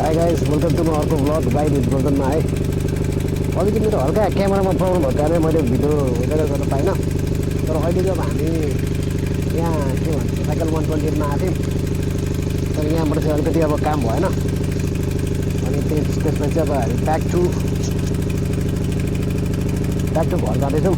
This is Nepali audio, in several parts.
हाई गाइस वेलकम टु अर्को ब्लग बाइक विथ गोल्डनमा है। अघि चाहिँ मेरो हल्का क्यामेरामा प्रब्लम भएको कारणले मैले भिडियो रेकर्ड गर्न पाइनँ। तर अहिले जब हामी यहाँ के भन्छ साइकल 128मा आएको थियौँ, तर यहाँबाट चाहिँ अलिकति अब काम भएन अनि त्यसपछि अब हामी ब्याक टु घर जाँदैछौँ।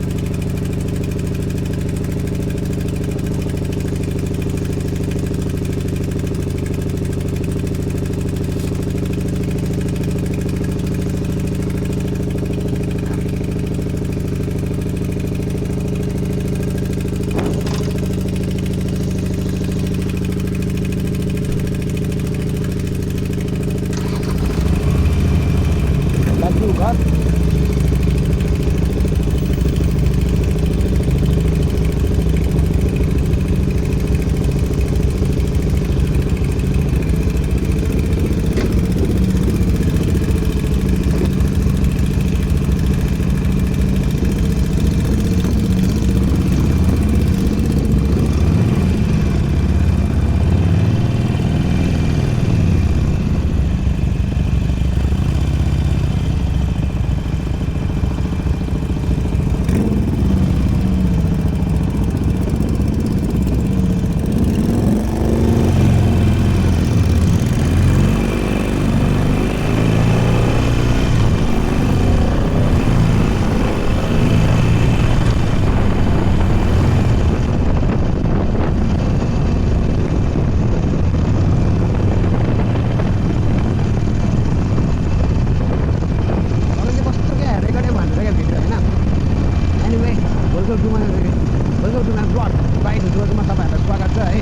Welcome to my blog ride रोजमा तपाईँहरूलाई स्वागत छ है।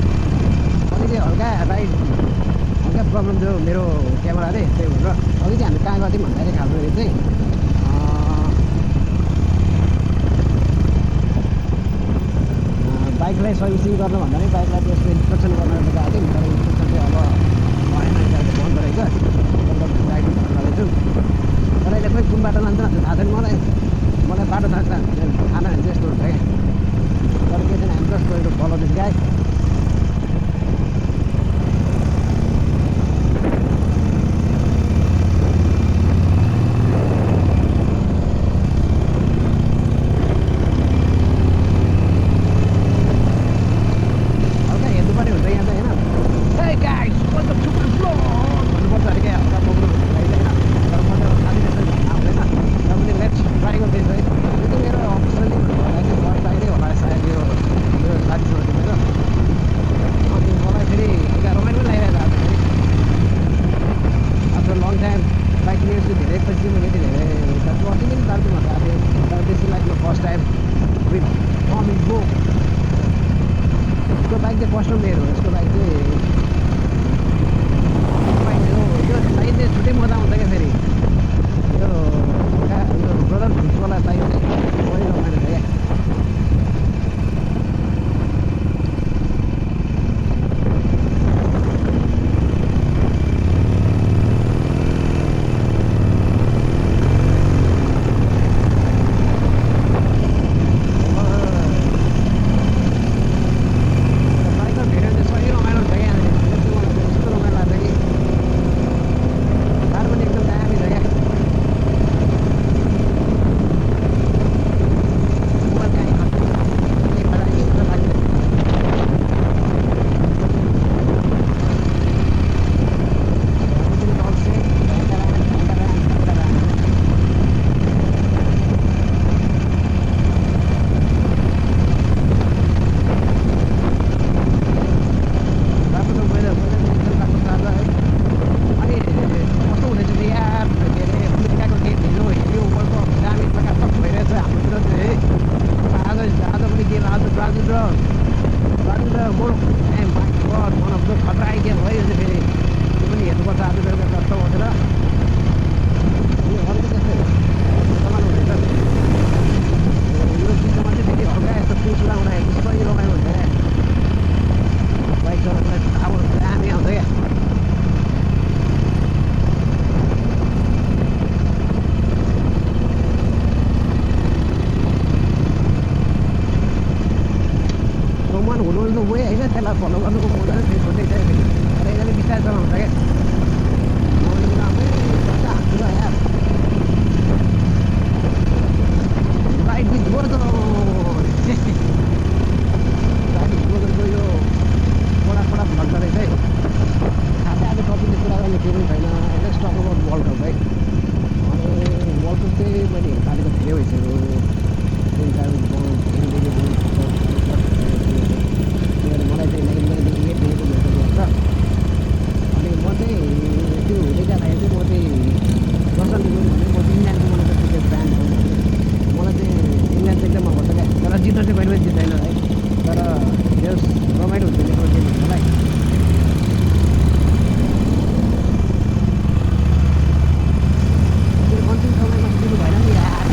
अनि चाहिँ हल्का प्रब्लम थियो मेरो क्यामेराले, त्यही भएर अघि चाहिँ हामी कहाँ गर्थ्यौँ भन्दाखेरि खालको चाहिँ बाइकलाई सर्भिसिङ गर्न भन्दा पनि बाइकलाई त्यसको इन्स्ट्रक्सन गर्न गएको थियौँ। तर इन्स्ट्रक्सन चाहिँ अब भएन, बन्द रहेछ। राइड गर्दैछु तर अहिले खोइ कुन बाटो लान्छ थाहा छैन मलाई बाटो थाहा छ थाहा नभए चाहिँ यस्तो हुन्छ क्या। तर के छैन, हामी just going to follow this guy. First मेरो यसको बाइक चाहिँ यो साइज चाहिँ छुट्टै मजा आउँछ क्या। फेरि यो ब्रदर फ्रुट्सवाला बाइक चाहिँ बढी रमाइलो छ क्या। रोज द वे होइन त्यसलाई फलो गर्नुको मजा चाहिँ त्यही छुट्टै छ तर यिनीहरूले बिस्तारै चलाउँछ क्या नभनेको राम्रै हाँस्नु यार राइट विथ गोर्जन राइट विथ गोर्जनको यो बडा बडा भ्लग रहेछ है खासै आज टपिकले कुरा गर्ने केही पनि छैन होइन स्टक अबाउट वर्ल्ड कप है अनि वर्ल्ड कप चाहिँ मैले हेर्दा धेरै भइसक्यो मलाई चाहिँ इलेभेनदेखि 8 मिनटको भेट्नु पर्छ अनि म चाहिँ त्यो हुँदै जाँदाखेरि चाहिँ म चाहिँ दर्शन दिनु भने म चाहिँ इङ्ल्यान्डको मलाई चाहिँ क्रिकेट फ्यान हो मलाई चाहिँ इङ्ल्यान्ड चाहिँ एकदम मन पर्छ क्या तर जित्न चाहिँ कहिले पनि जित्दैन है तर जस रमाइलो हुन्छ नेपाल टिम मलाई अन्तिम समयमा दिनु भएन नि यार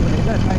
भनेको क्या ट्राई